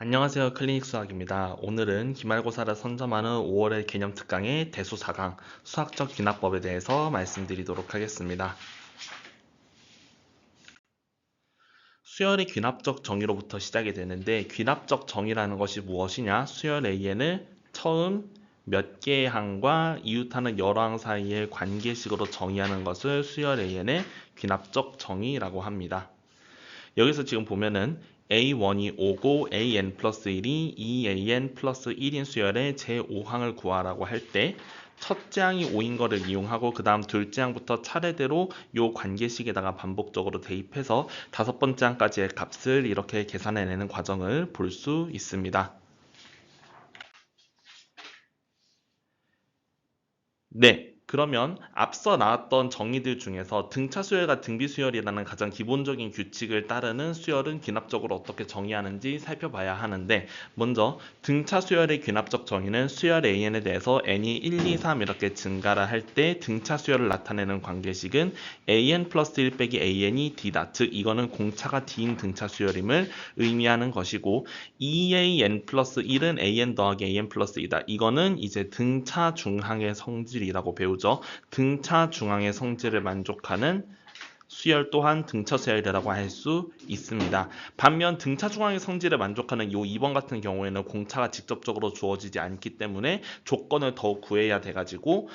안녕하세요. 클리닉 수학입니다. 오늘은 기말고사를 선점하는 5월의 개념 특강의 대수 4강 수학적 귀납법에 대해서 말씀드리도록 하겠습니다. 수열의 귀납적 정의로부터 시작이 되는데 귀납적 정의라는 것이 무엇이냐? 수열 AN을 처음 몇 개의 항과 이웃하는 여러 항 사이의 관계식으로 정의하는 것을 수열 AN의 귀납적 정의라고 합니다. 여기서 지금 보면은 A1이 5고 AN 플러스 1이 2AN 플러스 1인 수열의 제5항을 구하라고 할 때 첫째 항이 5인 거를 이용하고 그 다음 둘째 항부터 차례대로 요 관계식에다가 반복적으로 대입해서 다섯 번째 항까지의 값을 이렇게 계산해내는 과정을 볼 수 있습니다. 네, 그러면 앞서 나왔던 정의들 중에서 등차 수열과 등비 수열이라는 가장 기본적인 규칙을 따르는 수열은 귀납적으로 어떻게 정의하는지 살펴봐야 하는데, 먼저 등차 수열의 귀납적 정의는 수열 AN에 대해서 n이 1, 2, 3 이렇게 증가를 할 때 등차 수열을 나타내는 관계식은 AN 플러스 1 빼기 AN이 D다. 즉 이거는 공차가 D인 등차 수열임을 의미하는 것이고, 2AN 플러스 1은 AN 더하기 AN 플러스 2다. 이거는 이제 등차 중항의 성질이라고 배우죠. 등차 중항의 성질을 만족하는 수열 또한 등차 수열이라고 할 수 있습니다. 반면 등차 중항의 성질을 만족하는 요 2번 같은 경우에는 공차가 직접적으로 주어지지 않기 때문에 조건을 더 구해야 돼가지고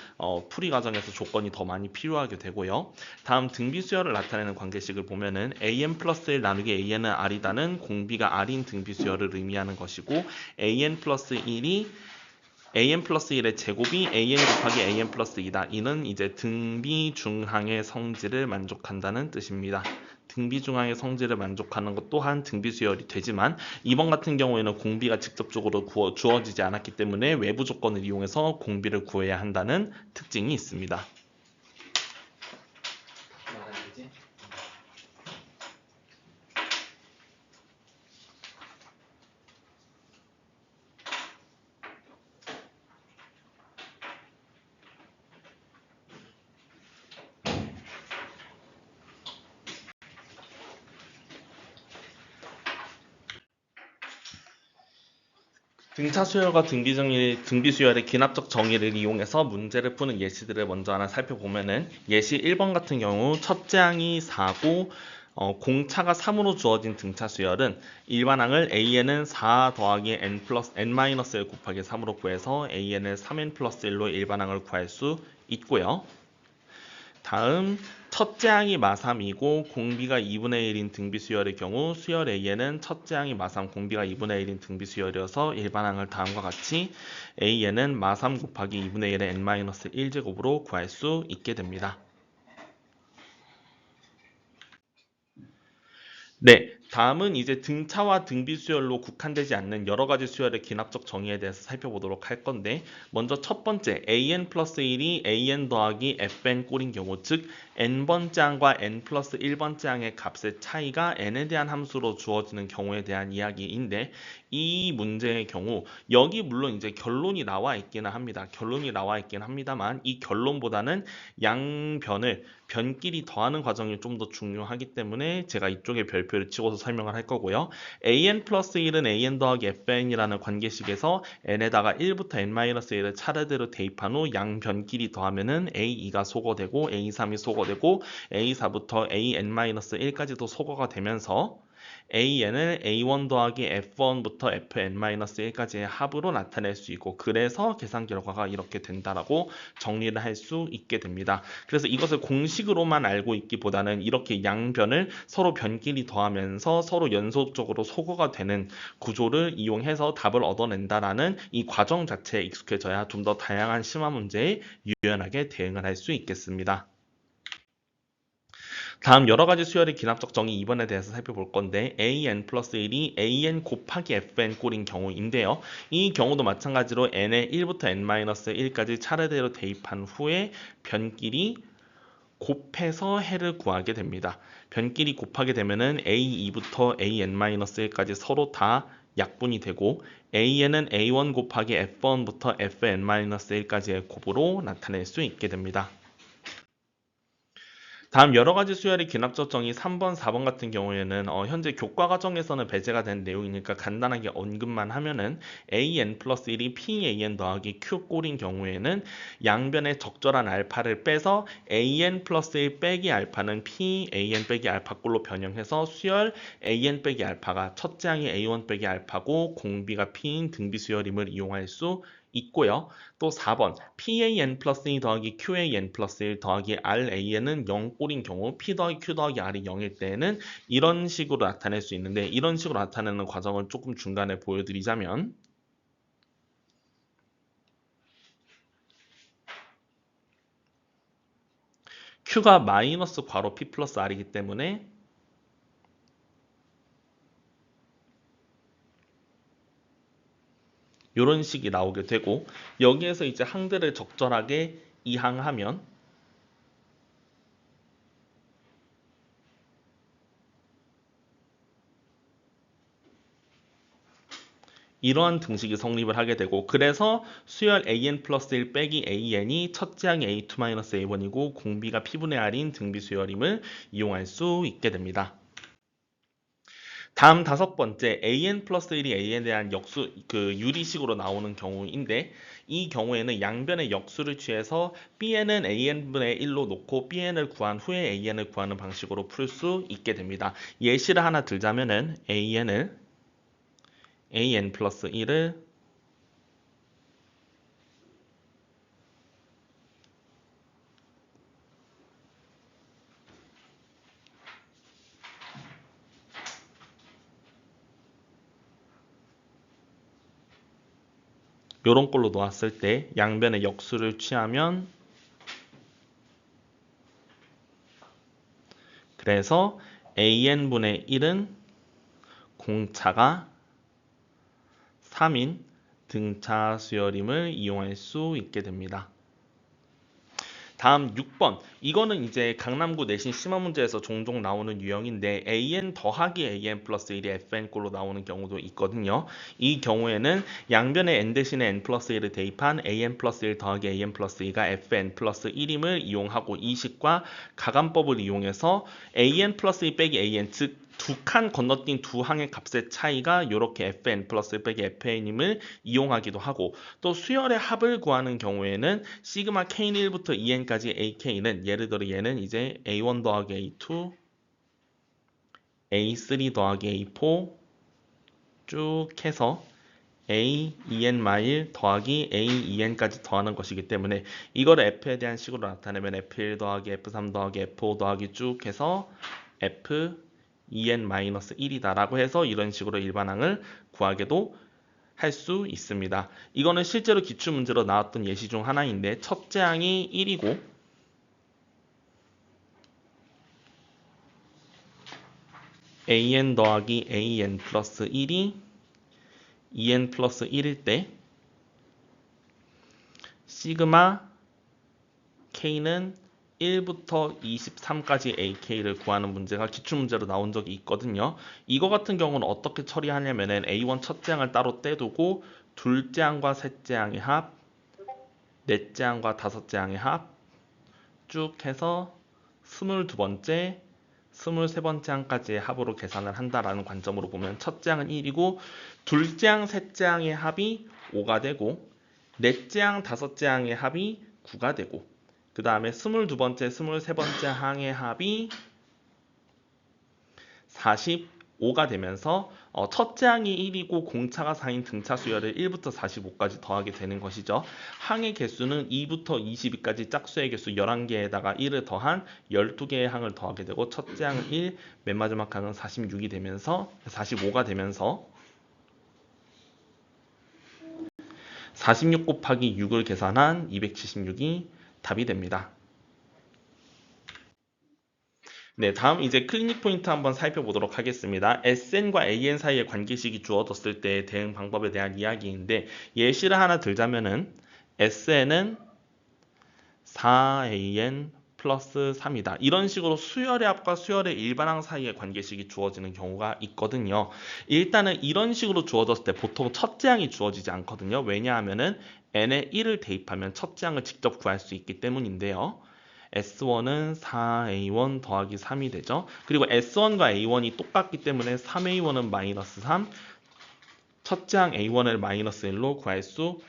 풀이 과정에서 조건이 더 많이 필요하게 되고요. 다음 등비 수열을 나타내는 관계식을 보면은 AN 플러스 1 나누기 AN은 R이다는 공비가 R인 등비 수열을 의미하는 것이고, AN 플러스 1이 AN 플러스 1의 제곱이 AN 곱하기 AN 플러스 2다. 이는 이제 등비중항의 성질을 만족한다는 뜻입니다. 등비중항의 성질을 만족하는 것 또한 등비수열이 되지만, 이번 같은 경우에는 공비가 직접적으로 주어지지 않았기 때문에 외부 조건을 이용해서 공비를 구해야 한다는 특징이 있습니다. 등차 수열과 등비 수열의 기납적 정의를 이용해서 문제를 푸는 예시들을 먼저 하나 살펴보면은, 예시 1번 같은 경우 첫째 항이 4고 공차가 3으로 주어진 등차 수열은 일반항을 AN은 4 더하기 N 플러스 N-1 곱하기 3으로 구해서 AN을 3N 플러스 1로 일반항을 구할 수 있고요. 다음 첫째 항이 마삼이고 공비가 2분의 1인 등비 수열의 경우 수열 AN은 첫째 항이 마삼, 공비가 2분의 1인 등비 수열이어서 일반항을 다음과 같이 AN은 마삼 곱하기 2분의 1의 N-1제곱으로 구할 수 있게 됩니다. 네, 다음은 이제 등차와 등비 수열로 국한되지 않는 여러 가지 수열의 기납적 정의에 대해서 살펴보도록 할 건데, 먼저 첫 번째 AN 플러스 1이 AN 더하기 FN 꼴인 경우, 즉 n번째 항과 n 플러스 1번째 항의 값의 차이가 n에 대한 함수로 주어지는 경우에 대한 이야기인데, 이 문제의 경우 여기 물론 이제 결론이 나와 있기는 합니다. 결론이 나와 있긴 합니다만 이 결론보다는 양변을 변끼리 더하는 과정이 좀 더 중요하기 때문에 제가 이쪽에 별표를 치고서 설명을 할 거고요. AN 플러스 1은 AN 더하기 FN이라는 관계식에서 n에다가 1부터 n-1을 차례대로 대입한 후 양변끼리 더하면은 A2가 소거되고 A3이 소거되고 A4부터 AN-1까지도 소거가 되면서 AN을 A1 더하기 F1부터 Fn-1까지의 합으로 나타낼 수 있고, 그래서 계산 결과가 이렇게 된다라고 정리를 할 수 있게 됩니다. 그래서 이것을 공식으로만 알고 있기보다는 이렇게 양변을 서로 변끼리 더하면서 서로 연속적으로 소거가 되는 구조를 이용해서 답을 얻어낸다라는 이 과정 자체에 익숙해져야 좀 더 다양한 심화 문제에 유연하게 대응을 할 수 있겠습니다. 다음 여러 가지 수열의 기납적 정의 2번에 대해서 살펴볼 건데, AN 플러스 1이 AN 곱하기 FN 꼴인 경우인데요. 이 경우도 마찬가지로 n의 1부터 n-1까지 차례대로 대입한 후에 변끼리 곱해서 해를 구하게 됩니다. 변끼리 곱하게 되면은 A2부터 AN-1까지 서로 다 약분이 되고, AN은 A1 곱하기 F1부터 Fn-1까지의 곱으로 나타낼 수 있게 됩니다. 다음 여러 가지 수열의 기납적 정의 3번, 4번 같은 경우에는 현재 교과 과정에서는 배제가 된 내용이니까 간단하게 언급만 하면은 an 플러스 1이 pan 더하기 q 꼴인 경우에는 양변의 적절한 알파를 빼서 an 플러스 1 빼기 알파는 pan 빼기 알파 꼴로 변형해서 수열 an 빼기 알파가 첫째 항이 a1 빼기 알파고 공비가 p인 등비 수열임을 이용할 수 있고요. 또 4번 pan 플러스 2 더하기 qan 플러스 1 더하기 ran은 0꼴인 경우 p 더하기 q 더하기 r이 0일 때에는 이런 식으로 나타낼 수 있는데 이런 식으로 나타내는 과정을 조금 중간에 보여드리자면 q가 마이너스 괄호 p 플러스 r이기 때문에 이런 식이 나오게 되고 여기에서 이제 항들을 적절하게 이항하면 이러한 등식이 성립을 하게 되고 그래서 수열 an 플러스 1 빼기 an이 첫째 항이 a2 마이너스 a1이고 공비가 p분의 r인 등비 수열임을 이용할 수 있게 됩니다. 다음 다섯 번째 an 플러스 1이 a에 대한 역수 유리식으로 나오는 경우인데 이 경우에는 양변의 역수를 취해서 bn은 an분의 1로 놓고 bn을 구한 후에 an을 구하는 방식으로 풀 수 있게 됩니다. 예시를 하나 들자면은 an 플러스 1을 요런 꼴로 놓았을 때 양변의 역수를 취하면 그래서 an분의 1은 공차가 3인 등차 수열임을 이용할 수 있게 됩니다. 다음 6번. 이거는 이제 강남구 내신 심화 문제에서 종종 나오는 유형인데 an 더하기 an 플러스 1이 fn꼴로 나오는 경우도 있거든요. 이 경우에는 양변에 n 대신에 n 플러스 1을 대입한 an 플러스 1 더하기 an 플러스 2가 fn 플러스 1임을 이용하고 이 식과 가감법을 이용해서 an 플러스 2 빼기 an 즉 두 칸 건너뛴 두 항의 값의 차이가 이렇게 fn 플러스 1 빼기 fn임을 이용하기도 하고 또 수열의 합을 구하는 경우에는 시그마 k는 1부터 2n까지 ak는 예를 들어 얘는 이제 a1 더하기 a2 a3 더하기 a4 쭉 해서 a, 2n 마일 더하기 a, 2n까지 더하는 것이기 때문에 이거를 f에 대한 식으로 나타내면 f1 더하기 f3 더하기 f5 더하기 쭉 해서 f 2n-1이다 라고 해서 이런 식으로 일반항을 구하게도 할 수 있습니다. 이거는 실제로 기출문제로 나왔던 예시 중 하나인데 첫째 항이 1이고 an 더하기 an 플러스 1이 2n 플러스 1일 때 시그마 k는 1부터 23까지 ak를 구하는 문제가 기출문제로 나온 적이 있거든요. 이거 같은 경우는 어떻게 처리하냐면은 a1 첫째 항을 따로 떼두고 둘째 항과 셋째 항의 합, 넷째 항과 다섯째 항의 합 쭉 해서 22번째, 23번째 항까지의 합으로 계산을 한다라는 관점으로 보면 첫째 항은 1이고 둘째 항, 셋째 항의 합이 5가 되고 넷째 항, 다섯째 항의 합이 9가 되고 그 다음에 22번째, 23번째 항의 합이 45가 되면서 첫째 항이 1이고 공차가 4인 등차 수열을 1부터 45까지 더하게 되는 것이죠. 항의 개수는 2부터 22까지 짝수의 개수 11개에다가 1을 더한 12개의 항을 더하게 되고 첫째 항은 1, 맨 마지막 항은 46이 되면서 45가 되면서 46 곱하기 6을 계산한 276이 답이 됩니다. 네, 다음 이제 클리닉 포인트 한번 살펴보도록 하겠습니다. SN과 AN 사이의 관계식이 주어졌을 때 대응 방법에 대한 이야기인데 예시를 하나 들자면은 SN은 4AN 플러스 3이다. 이런 식으로 수열의 합과 수열의 일반항 사이의 관계식이 주어지는 경우가 있거든요. 일단은 이런 식으로 주어졌을 때 보통 첫째 항이 주어지지 않거든요. 왜냐하면은 n에 1을 대입하면 첫째 항을 직접 구할 수 있기 때문인데요. S1은 4A1 더하기 3이 되죠. 그리고 S1과 A1이 똑같기 때문에 3A1은 마이너스 3, 첫째 항 A1을 마이너스 1로 구할 수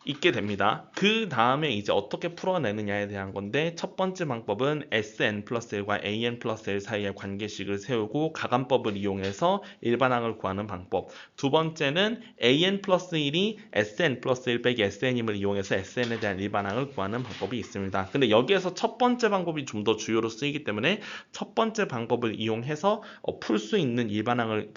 있게 됩니다. 그 다음에 이제 어떻게 풀어내느냐에 대한 건데, 첫 번째 방법은 Sn 플러스 1과 an 플러스 1 사이의 관계식을 세우고 가감법을 이용해서 일반항을 구하는 방법. 두 번째는 an 플러스 1이 Sn 플러스 1 빼기 Sn임을 이용해서 Sn에 대한 일반항을 구하는 방법이 있습니다. 근데 여기에서 첫 번째 방법이 좀 더 주요로 쓰이기 때문에 첫 번째 방법을 이용해서 풀 수 있는 일반항을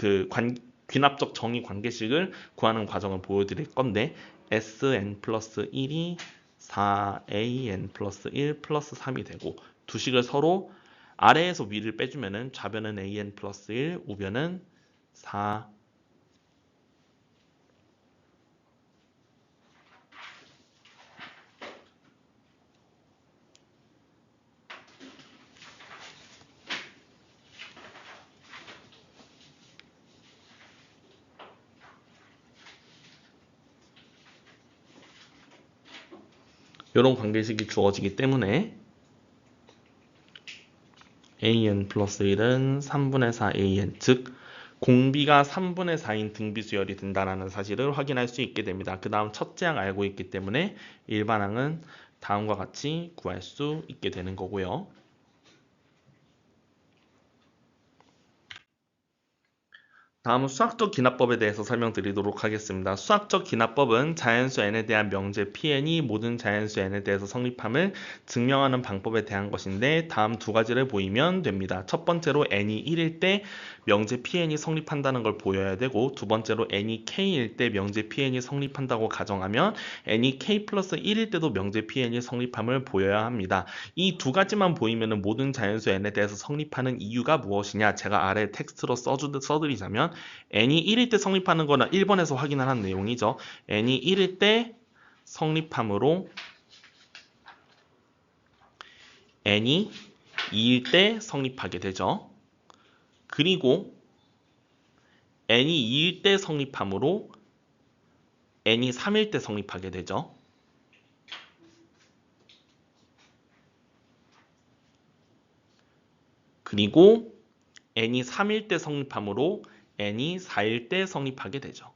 귀납적 정의 관계식을 구하는 과정을 보여드릴 건데, Sn 플러스 1이 4an 플러스 1 플러스 3이 되고, 두 식을 서로 아래에서 위를 빼주면은 좌변은 an 플러스 1, 우변은 4. 이런 관계식이 주어지기 때문에 an 플러스 1은 3분의 4 an, 즉 공비가 3분의 4인 등비수열이 된다는 사실을 확인할 수 있게 됩니다. 그 다음 첫째 항 알고 있기 때문에 일반항은 다음과 같이 구할 수 있게 되는 거고요. 다음은 수학적 기납법에 대해서 설명드리도록 하겠습니다. 수학적 기납법은 자연수 n에 대한 명제 Pn이 모든 자연수 n에 대해서 성립함을 증명하는 방법에 대한 것인데, 다음 두 가지를 보이면 됩니다. 첫 번째로 n이 1일 때 명제 Pn이 성립한다는 걸 보여야 되고, 두 번째로 n이 k일 때 명제 Pn이 성립한다고 가정하면 n이 k 플러스 1일 때도 명제 Pn이 성립함을 보여야 합니다. 이 두 가지만 보이면 모든 자연수 n에 대해서 성립하는 이유가 무엇이냐, 제가 아래 텍스트로 써드리자면, n이 1일 때 성립하는 거는 1번에서 확인하는 내용이죠. n이 1일 때 성립함으로 n이 2일 때 성립하게 되죠. 그리고 n이 2일 때 성립함으로 n이 3일 때 성립하게 되죠. 그리고 n이 3일 때 성립함으로 n이 4일 때 성립하게 되죠.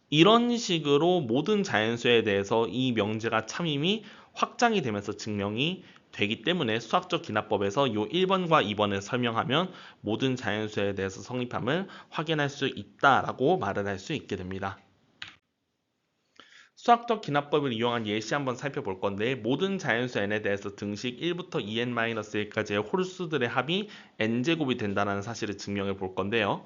이런 식으로 모든 자연수에 대해서 이 명제가 참임이 확장이 되면서 증명이 되기 때문에 수학적 기납법에서 이 1번과 2번을 설명하면 모든 자연수에 대해서 성립함을 확인할 수 있다라고 말을 할 수 있게 됩니다. 수학적 기납법을 이용한 예시 한번 살펴볼 건데, 모든 자연수 n에 대해서 등식 1부터 2n-1까지의 홀수들의 합이 n제곱이 된다는 사실을 증명해 볼 건데요.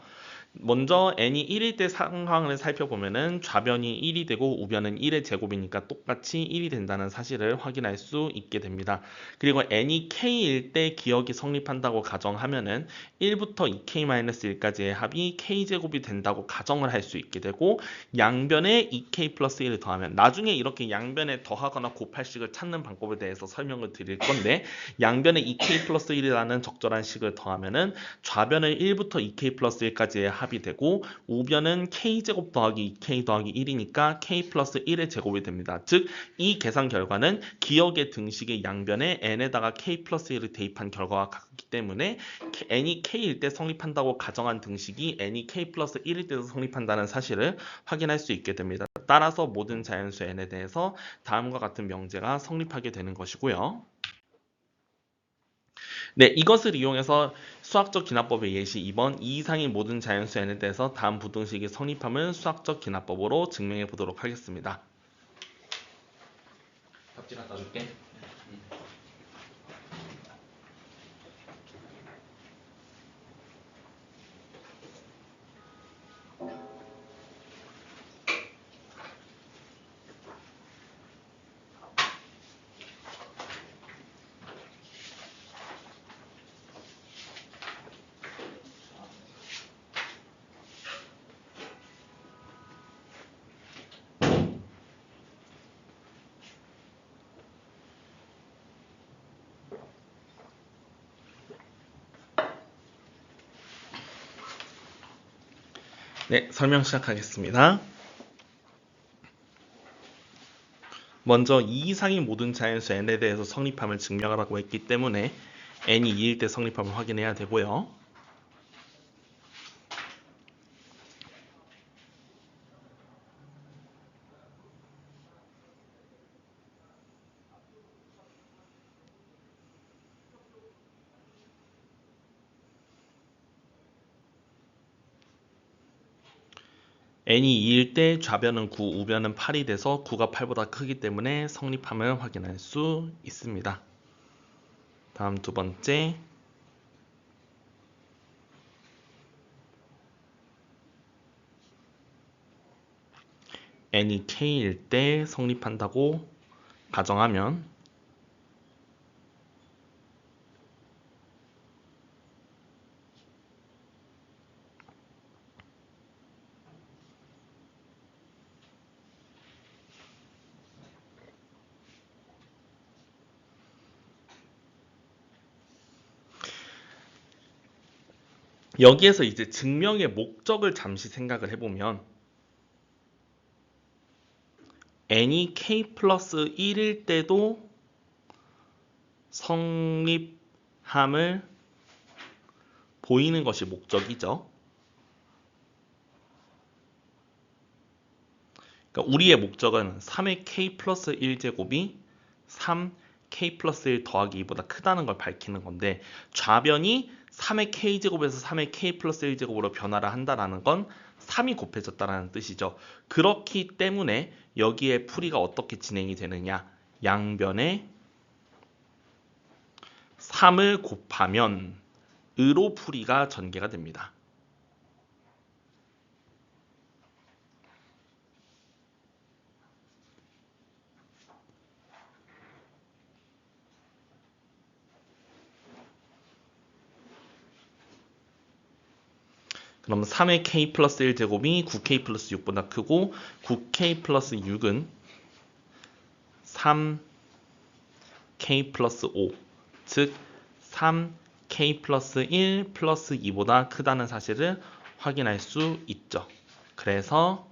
먼저 n이 1일 때 상황을 살펴보면은 좌변이 1이 되고 우변은 1의 제곱이니까 똑같이 1이 된다는 사실을 확인할 수 있게 됩니다. 그리고 n이 k일 때 기억이 성립한다고 가정하면은 1부터 2k-1까지의 합이 k제곱이 된다고 가정을 할 수 있게 되고, 양변에 2k 플러스 1을 더하면, 나중에 이렇게 양변에 더하거나 곱할식을 찾는 방법에 대해서 설명을 드릴 건데, 양변에 2k 플러스 1이라는 적절한 식을 더하면은 좌변을 1부터 2k 플러스 1까지의 합이 되고, 우변은 k제곱 더하기 2k 더하기 1이니까 k 플러스 1의 제곱이 됩니다. 즉, 이 계산 결과는 기억의 등식의 양변에 n에다가 k 플러스 1을 대입한 결과와 같기 때문에 n이 k일 때 성립한다고 가정한 등식이 n이 k 플러스 1일 때도 성립한다는 사실을 확인할 수 있게 됩니다. 따라서 모든 자연수 n에 대해서 다음과 같은 명제가 성립하게 되는 것이고요. 네, 이것을 이용해서 수학적 기납법의 예시 2번, 2 이상의 모든 자연수 n에 대해서 다음 부등식이 성립함을 수학적 기납법으로 증명해 보도록 하겠습니다. 답지 갖다 줄게. 네, 설명 시작하겠습니다. 먼저 2 이상의 모든 자연수 n에 대해서 성립함을 증명하라고 했기 때문에 n이 2일 때 성립함을 확인해야 되고요. n이 2일 때 좌변은 9, 우변은 8이 돼서 9가 8보다 크기 때문에 성립함을 확인할 수 있습니다. 다음 두 번째, n이 k일 때 성립한다고 가정하면 여기에서 이제 증명의 목적을 잠시 생각을 해보면 n이 k 플러스 1일 때도 성립함을 보이는 것이 목적이죠. 그러니까 우리의 목적은 3의 k 플러스 1제곱이 3k 플러스 1 더하기 2보다 크다는 걸 밝히는 건데 좌변이 3의 k제곱에서 3의 k 플러스 1제곱으로 변화를 한다는 건 3이 곱해졌다는 뜻이죠. 그렇기 때문에 여기에 풀이가 어떻게 진행이 되느냐, 양변에 3을 곱하면 으로 풀이가 전개가 됩니다. 그럼 3의 k 플러스 1제곱이 9k 플러스 6보다 크고 9k 플러스 6은 3k 플러스 5, 즉 3k 플러스 1 플러스 2보다 크다는 사실을 확인할 수 있죠. 그래서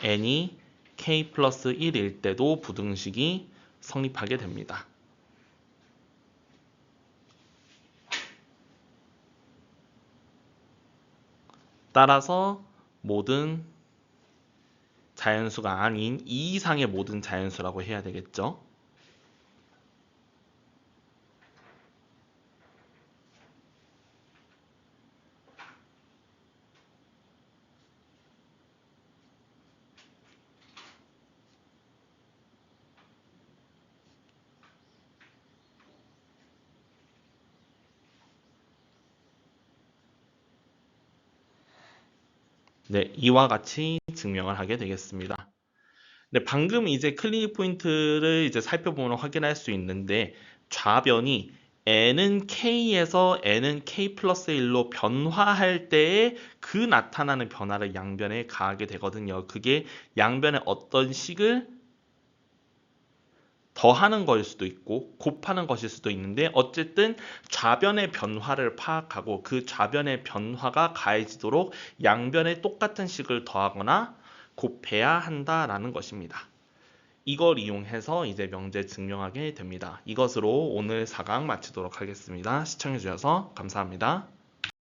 n이 k 플러스 1일 때도 부등식이 성립하게 됩니다. 따라서 모든 자연수가 아닌 2 이상의 모든 자연수라고 해야 되겠죠. 네, 이와 같이 증명을 하게 되겠습니다. 네, 방금 이제 클리닉 포인트를 이제 살펴보면 확인할 수 있는데 좌변이 n은 k에서 n은 k 플러스 1로 변화할 때에 그 나타나는 변화를 양변에 가하게 되거든요. 그게 양변의 어떤 식을 더하는 것일 수도 있고 곱하는 것일 수도 있는데 어쨌든 좌변의 변화를 파악하고 그 좌변의 변화가 가해지도록 양변에 똑같은 식을 더하거나 곱해야 한다라는 것입니다. 이걸 이용해서 이제 명제 증명하게 됩니다. 이것으로 오늘 4강 마치도록 하겠습니다. 시청해주셔서 감사합니다.